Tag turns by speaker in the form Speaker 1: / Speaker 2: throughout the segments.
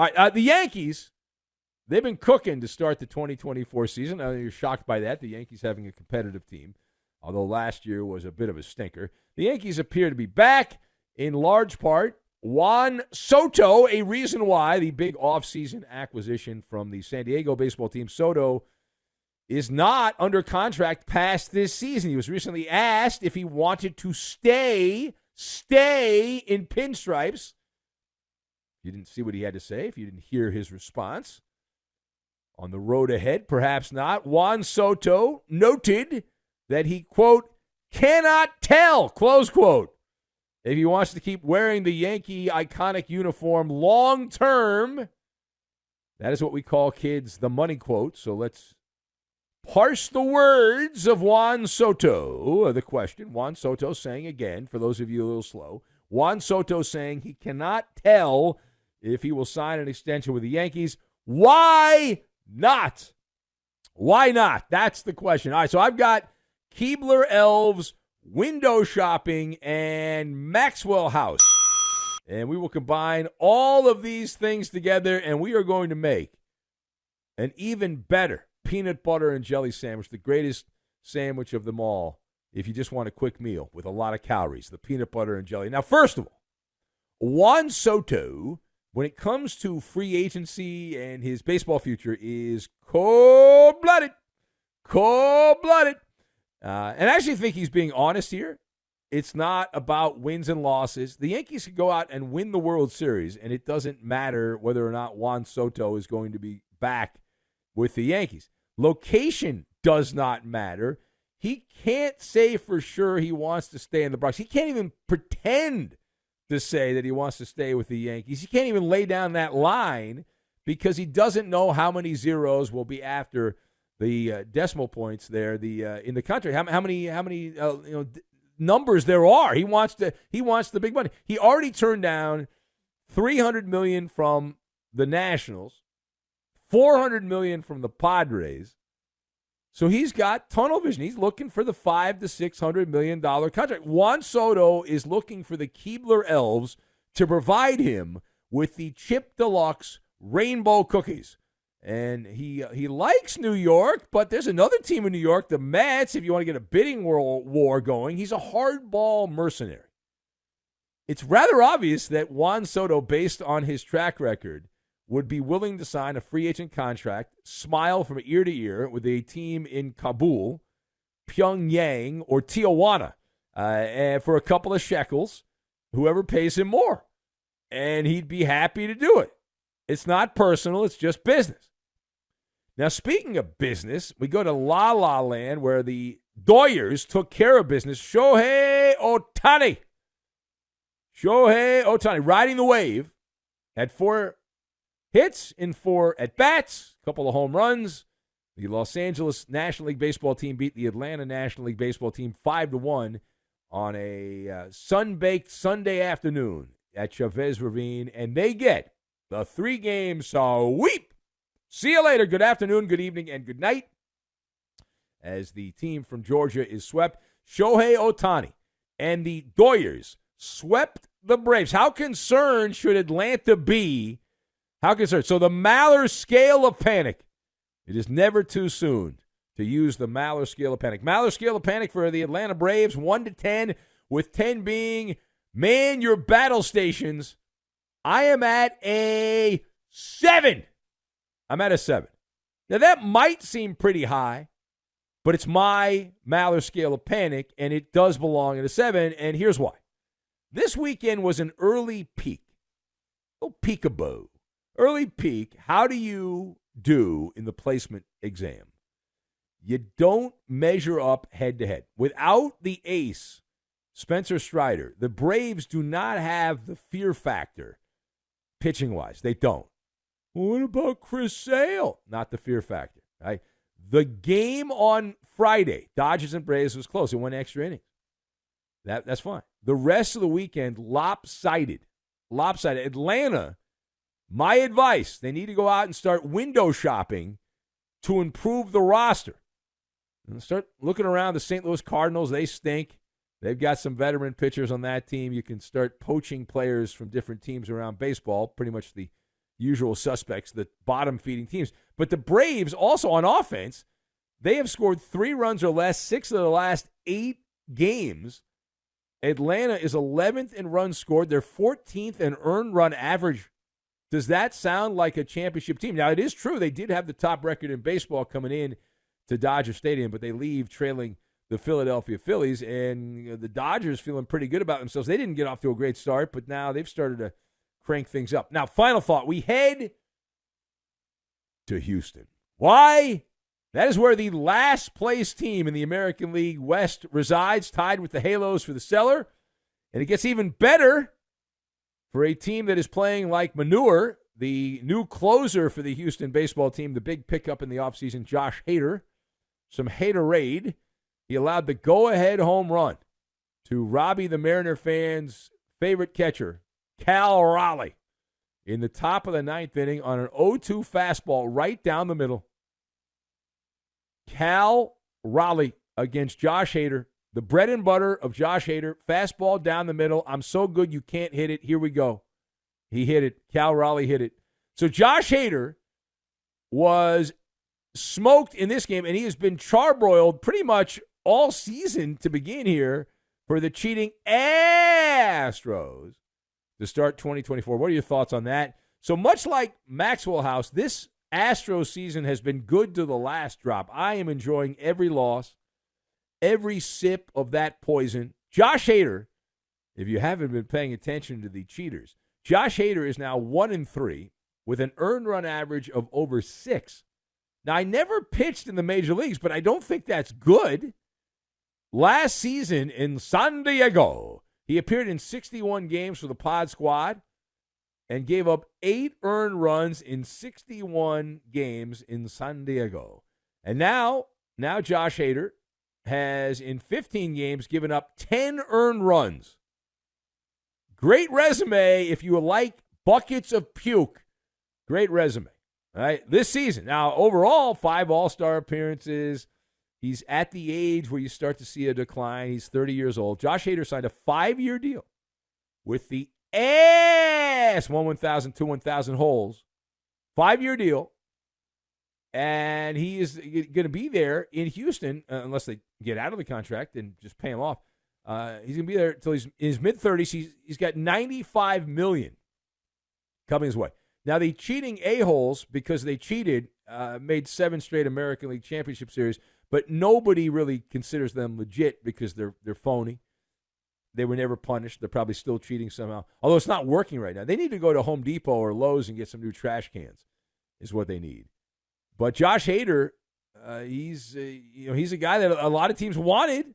Speaker 1: All right, the Yankees, they've been cooking to start the 2024 season. You're shocked by that, the Yankees having a competitive team, although last year was a bit of a stinker. The Yankees appear to be back in large part. Juan Soto, a reason why, the big offseason acquisition from the San Diego baseball team. Soto is not under contract past this season. He was recently asked if he wanted to stay in pinstripes. You didn't see what he had to say, if you didn't hear his response. On the road ahead, perhaps not. Juan Soto noted that he, quote, cannot tell, close quote, if he wants to keep wearing the Yankee iconic uniform long term. That is what we call, kids, the money quote. So let's parse the words of Juan Soto. The question, Juan Soto saying again, for those of you a little slow, Juan Soto saying he cannot tell if he will sign an extension with the Yankees. Why not? Why not? That's the question. All right, so I've got Keebler Elves, window shopping, and Maxwell House. And we will combine all of these things together, and we are going to make an even better peanut butter and jelly sandwich, the greatest sandwich of them all, if you just want a quick meal with a lot of calories, the peanut butter and jelly. Now, first of all, Juan Soto, when it comes to free agency and his baseball future, is cold-blooded. Cold-blooded. And I actually think he's being honest here. It's not about wins and losses. The Yankees could go out and win the World Series, and it doesn't matter whether or not Juan Soto is going to be back with the Yankees. Location does not matter. He can't say for sure he wants to stay in the Bronx. He can't even pretend to say that he wants to stay with the Yankees. He can't even lay down that line because he doesn't know how many zeros will be after the decimal points there. In the country, how many numbers there are. He wants the big money. He already turned down $300 million from the Nationals, $400 million from the Padres. So he's got tunnel vision. He's looking for the $500 to $600 million contract. Juan Soto is looking for the Keebler Elves to provide him with the Chip Deluxe Rainbow Cookies. And he likes New York, but there's another team in New York, the Mets, if you want to get a bidding war going. He's a hardball mercenary. It's rather obvious that Juan Soto, based on his track record, would be willing to sign a free agent contract, smile from ear to ear with a team in Kabul, Pyongyang, or Tijuana and for a couple of shekels, whoever pays him more. And he'd be happy to do it. It's not personal. It's just business. Now, speaking of business, we go to La La Land where the Doyers took care of business. Shohei Ohtani riding the wave, had 4 hits in 4 at-bats, a couple of home runs. The Los Angeles National League Baseball team beat the Atlanta National League Baseball team 5-1 on a sun-baked Sunday afternoon at Chavez Ravine, and they get the 3-game sweep. See you later. Good afternoon, good evening, and good night. As the team from Georgia is swept, Shohei Ohtani and the Doyers swept the Braves. How concerned should Atlanta be? How concerned? So the Maller scale of panic. It is never too soon to use the Maller scale of panic. Maller scale of panic for the Atlanta Braves, 1 to 10, with 10 being, man your battle stations. I am at a 7. I'm at a 7. Now, that might seem pretty high, but it's my Maller scale of panic, and it does belong at a 7, and here's why. This weekend was an early peak. Oh, peekaboo. Early peak. How do you do in the placement exam? You don't measure up head-to-head. Without the ace, Spencer Strider, the Braves do not have the fear factor pitching-wise. They don't. Well, what about Chris Sale? Not the fear factor. Right? The game on Friday, Dodgers and Braves, was close. It went extra innings. That's fine. The rest of the weekend, lopsided. Atlanta, my advice, they need to go out and start window shopping to improve the roster. And start looking around the St. Louis Cardinals. They stink. They've got some veteran pitchers on that team. You can start poaching players from different teams around baseball, pretty much the usual suspects, the bottom-feeding teams. But the Braves, also on offense, they have scored 3 runs or less 6 of the last 8 games. Atlanta is 11th in runs scored. They're 14th in earned run average. Does that sound like a championship team? Now, it is true they did have the top record in baseball coming in to Dodger Stadium, but they leave trailing the Philadelphia Phillies, and the Dodgers feeling pretty good about themselves. They didn't get off to a great start, but now they've started to crank things up. Now, final thought. We head to Houston. Why? That is where the last place team in the American League West resides, tied with the Halos for the cellar. And it gets even better for a team that is playing like manure. The new closer for the Houston baseball team, the big pickup in the offseason, Josh Hader. Some Haderade. He allowed the go-ahead home run to Robbie the Mariner fans' favorite catcher, Cal Raleigh, in the top of the 9th inning on an 0-2 fastball right down the middle. Cal Raleigh against Josh Hader, the bread and butter of Josh Hader, fastball down the middle. I'm so good you can't hit it. Here we go. He hit it. Cal Raleigh hit it. So Josh Hader was smoked in this game, and he has been charbroiled pretty much all season to begin here for the cheating Astros to start 2024. What are your thoughts on that? So much like Maxwell House, this Astros season has been good to the last drop. I am enjoying every loss, every sip of that poison. Josh Hader, if you haven't been paying attention to the cheaters, Josh Hader is now 1-3 with an earned run average of over 6. Now, I never pitched in the major leagues, but I don't think that's good. Last season in San Diego, he appeared in 61 games for the Pod Squad and gave up 8 earned runs in 61 games in San Diego. And now Josh Hader has, in 15 games, given up 10 earned runs. Great resume if you like buckets of puke. Great resume. All right, this season. Now, overall, 5 All-Star appearances. He's at the age where you start to see a decline. He's 30 years old. Josh Hader signed a 5-year deal with the ass 1,000, 2 1,000 holes. 5-year deal. And he is going to be there in Houston, unless they get out of the contract and just pay him off. He's going to be there until he's in his mid-30s. He's got $95 million coming his way. Now, the cheating a-holes, because they cheated, made 7 straight American League Championship Series, but nobody really considers them legit because they're phony. They were never punished. They're probably still cheating somehow, although it's not working right now. They need to go to Home Depot or Lowe's and get some new trash cans is what they need. But Josh Hader, he's a guy that a lot of teams wanted,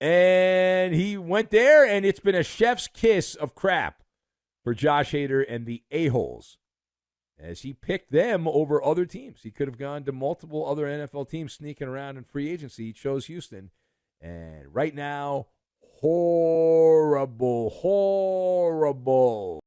Speaker 1: and he went there, and it's been a chef's kiss of crap for Josh Hader and the a-holes as he picked them over other teams. He could have gone to multiple other NFL teams sneaking around in free agency. He chose Houston. And right now, horrible.